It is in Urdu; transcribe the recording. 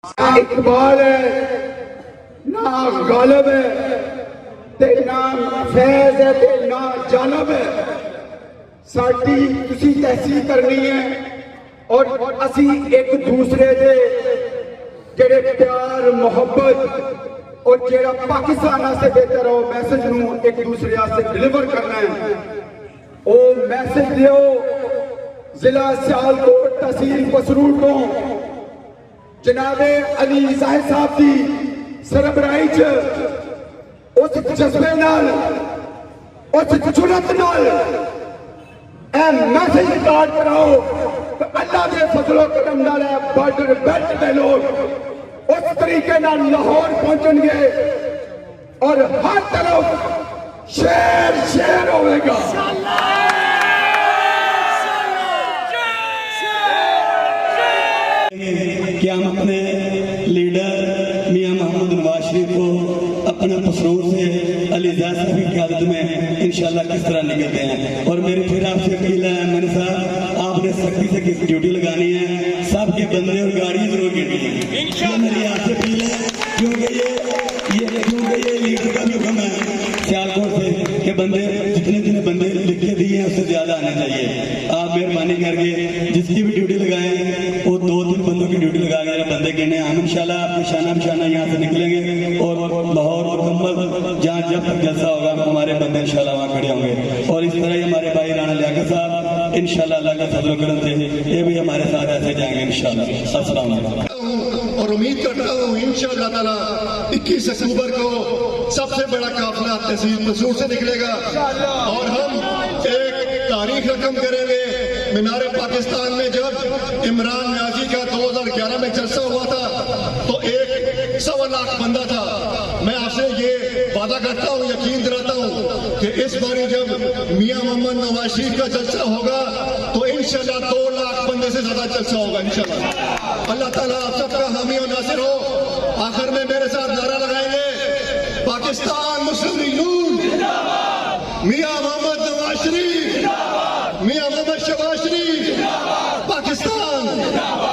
اقبال ہے نہ غالب ہے تے نہ فیض ہے تے نہ جانب ہے. ساڈی تسی تحصیل کرنی ہے اور اسی ایک دوسرے دے جڑے پیار محبت اور جڑا پاکستان سے بہتر ہو میسج نو ایک دوسرے سے ڈیلیور کرنا ہے. او میسج دیو ضلع سیالکوٹ تحصیل پسرور کو جناب علی زاہد صاحب کی سربراہی چ اس جذبے نال اس جرأت نال اے میسج ریکارڈ کراؤ تو اللہ دے فضل و کرم نال بارڈر بیلٹ دے لوگ اس طریقے نال لاہور پہنچن گے اور ہر طرف شیر شیر ہوئے گا. کہ ہم اپنے لیڈر میاں محمد نواز شریف کو اپنے پسرور سے علی زاہد صاحب کی قیادت میں انشاءاللہ کس طرح نکلتے ہیں. اور میری پھر آپ سے اپیل ہے منی صاحب آپ نے سختی سے ڈیوٹی لگانی ہے, سب کے بندے اور گاڑی ضرور گرنی ہے. یہ میری آپ سے اپیل ہے کیونکہ یہ لیڈر کا بھی حکم ہے سیالکوٹ سے کہ بندے جتنے بندے لکھ کے دیے ہیں اس سے زیادہ آنے چاہیے. آپ مہربانی کر کے جس کی بھی ڈیوٹی لگائیں وہ 2-3 بندوں کی ڈیوٹی لگا کے بندے گرنے. ہم انشاءاللہ آپ کے شانہ بشانہ یہاں سے نکلیں گے اور لاہور مکمل جہاں جب تک جلسہ ہوگا ہمارے بندے انشاءاللہ وہاں کھڑے ہوں گے. اور اس طرح ہی ہمارے بھائی رانا لیاقت صاحب انشاءاللہ اللہ کا فضل و کرم سے یہ بھی ہمارے ساتھ ایسے جائیں گے انشاءاللہ. السلام علیکم. اور امید کرتا ہوں انشاءاللہ تعالی 21 اکتوبر کو سب سے بڑا قافلہ تحصیل پسرور سے نکلے گا اور ہم ایک تاریخ رقم کریں گے. مینار پاکستان میں جب عمران نیازی کا 2011 میں جلسہ ہوا تھا تو 1.25 لاکھ بندہ تھا. میں آپ سے یہ وعدہ کرتا ہوں, یقین دلاتا ہوں کہ اس باری جب میاں محمد نواز شریف کا جلسہ ہوگا تو انشاءاللہ 2 لاکھ بندے سے زیادہ جلسہ ہوگا انشاءاللہ. اللہ تعالیٰ آپ سب کا حامی و ناصر ہو. آخر میں میرے ساتھ نعرہ لگائیں گے پاکستان مسلم لیگ نون, میاں محمد نواز شریف, میاں محمد شہباز شریف, پاکستان.